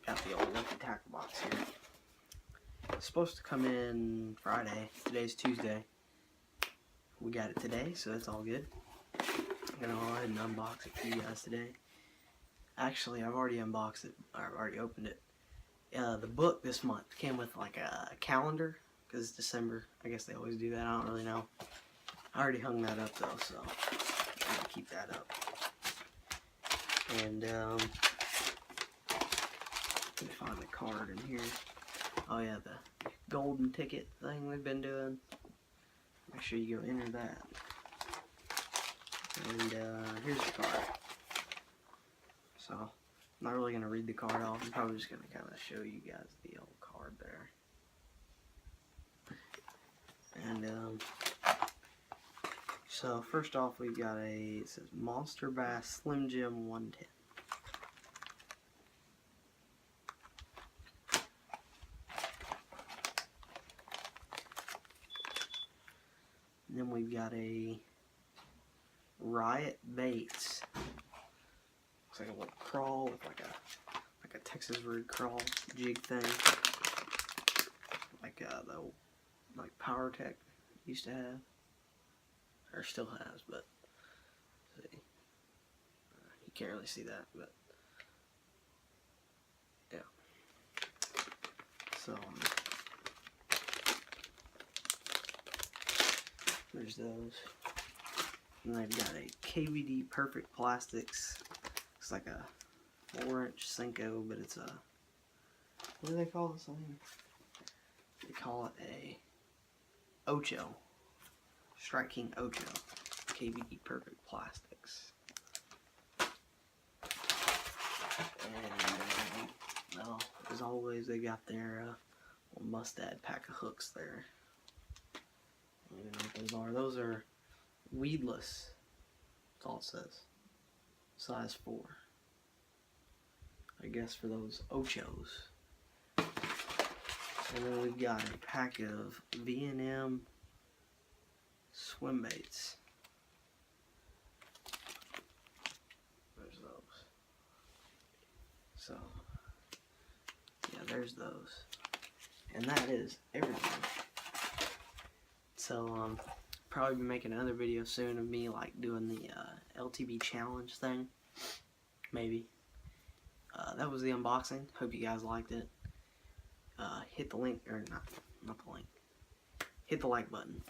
Got the old lucky tackle box here. It's supposed to come in Friday. Today's Tuesday. We got it today, so that's all good. I'm gonna go ahead and unbox it for you guys today. Actually, I've already unboxed it. I've already opened it. The book this month came with like a calendar, because it's December. I guess they always do that. I don't really know. I already hung that up though, so I'm gonna keep that up. And let me find the card in here. Oh yeah, the golden ticket thing they've been doing. Make sure you go enter that. And here's the card. So, I'm not really going to read the card off. I'm probably just going to kind of show you guys the old card there. And, so first off we've got it says Monster Bass Slim Jim 110. And then we've got a Riot baits. Looks like a little crawl with like a Texas rig crawl jig thing, like the Power Tech used to have, or still has, but see, you can't really see that, but yeah. So there's those. And they've got a KVD Perfect Plastics. It's like a 4-inch Senko, but it's a, what do they call this thing? They call it a Ocho. Strike King Ocho. KVD Perfect Plastics. And, well, as always, they got their little mustad pack of hooks there. I don't even know what those are. Those are weedless. That's all it says. Size 4. I guess for those ochos. And then we've got a pack of V&M swimaits. There's those. So, yeah, there's those. And that is everything. So, probably be making another video soon of me like doing the LTB challenge thing. Maybe. That was the unboxing. Hope you guys liked it. Hit the link, or not the link. Hit the like button.